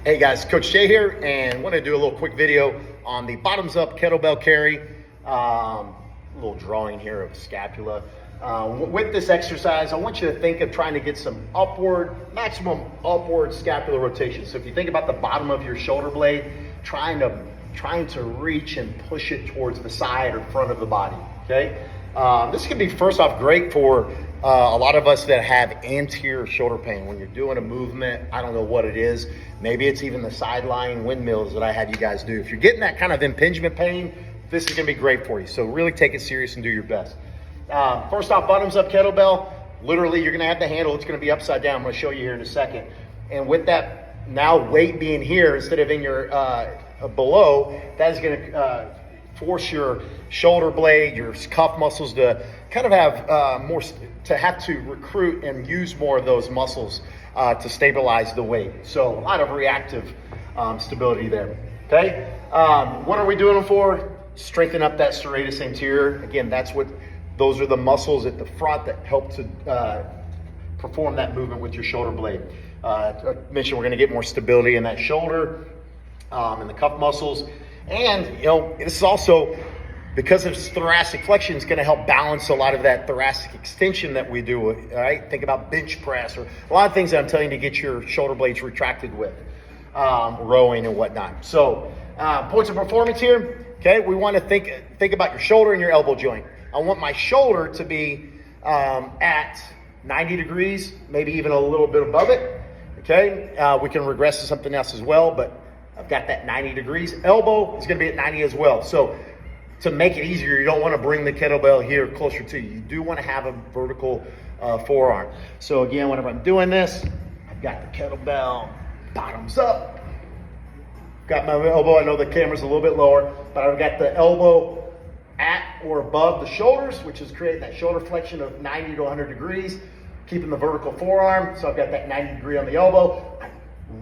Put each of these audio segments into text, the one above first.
Hey guys, Coach Jay here, and want to do a little quick video on the bottoms up kettlebell carry. A little drawing here of scapula. With this exercise, I want you to think of trying to get some maximum upward scapular rotation. So if you think about the bottom of your shoulder blade, trying to reach and push it towards the side or front of the body, okay? This can be, first off, great for a lot of us that have anterior shoulder pain. When you're doing a movement, I don't know what it is. Maybe it's even the side-lying windmills that I had you guys do. If you're getting that kind of impingement pain, this is gonna be great for you. So really take it serious and do your best. First off, bottoms up kettlebell. Literally, you're gonna have the handle. It's gonna be upside down. I'm gonna show you here in a second. And with that now weight being here instead of in your below, that is gonna force your shoulder blade, your cuff muscles to kind of have to recruit and use more of those muscles to stabilize the weight. So a lot of reactive stability there, okay? What are we doing them for? Strengthen up that serratus anterior. Again, those are the muscles at the front that help to perform that movement with your shoulder blade. I mentioned we're gonna get more stability in that shoulder and the cuff muscles. And, this is also, because of thoracic flexion, it's going to help balance a lot of that thoracic extension that we do, all right? Think about bench press or a lot of things that I'm telling you to get your shoulder blades retracted with, rowing and whatnot. So, points of performance here, okay? We want to think about your shoulder and your elbow joint. I want my shoulder to be at 90 degrees, maybe even a little bit above it, okay? We can regress to something else as well, but I've got that 90 degrees. Elbow is going to be at 90 as well. So to make it easier, you don't want to bring the kettlebell here closer to you. You do want to have a vertical forearm. So again, whenever I'm doing this, I've got the kettlebell bottoms up. Got my elbow. I know the camera's a little bit lower, but I've got the elbow at or above the shoulders, which is creating that shoulder flexion of 90 to 100 degrees, keeping the vertical forearm. So I've got that 90 degree on the elbow.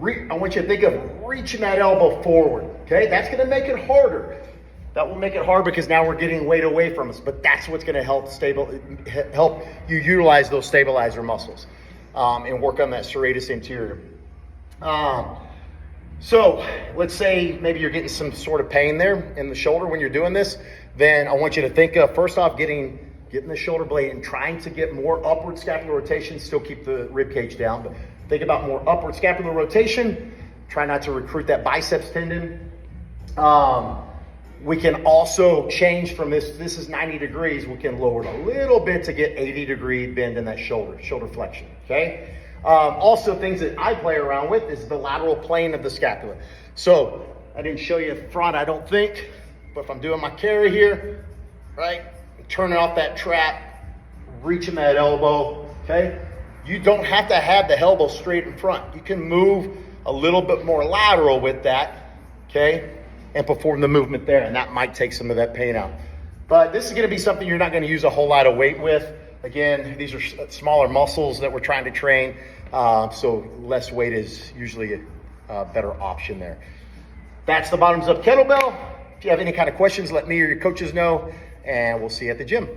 I want you to think of reaching that elbow forward, okay? That's gonna make it harder. That will make it hard because now we're getting weight away from us, but that's what's gonna help you utilize those stabilizer muscles and work on that serratus anterior. So let's say maybe you're getting some sort of pain there in the shoulder when you're doing this, then I want you to think of, first off, getting the shoulder blade and trying to get more upward scapular rotation, still keep the rib cage down, but think about more upward scapular rotation. Try not to recruit that biceps tendon. We can also change from this is 90 degrees. We can lower it a little bit to get 80 degree bend in that shoulder flexion, okay? Also things that I play around with is the lateral plane of the scapula. So I didn't show you the front, I don't think, but if I'm doing my carry here, right? Turning off that trap, reaching that elbow, okay? You don't have to have the elbow straight in front. You can move a little bit more lateral with that, okay? And perform the movement there, and that might take some of that pain out. But this is gonna be something you're not gonna use a whole lot of weight with. Again, these are smaller muscles that we're trying to train, so less weight is usually a better option there. That's the bottoms up kettlebell. If you have any kind of questions, let me or your coaches know, and we'll see you at the gym.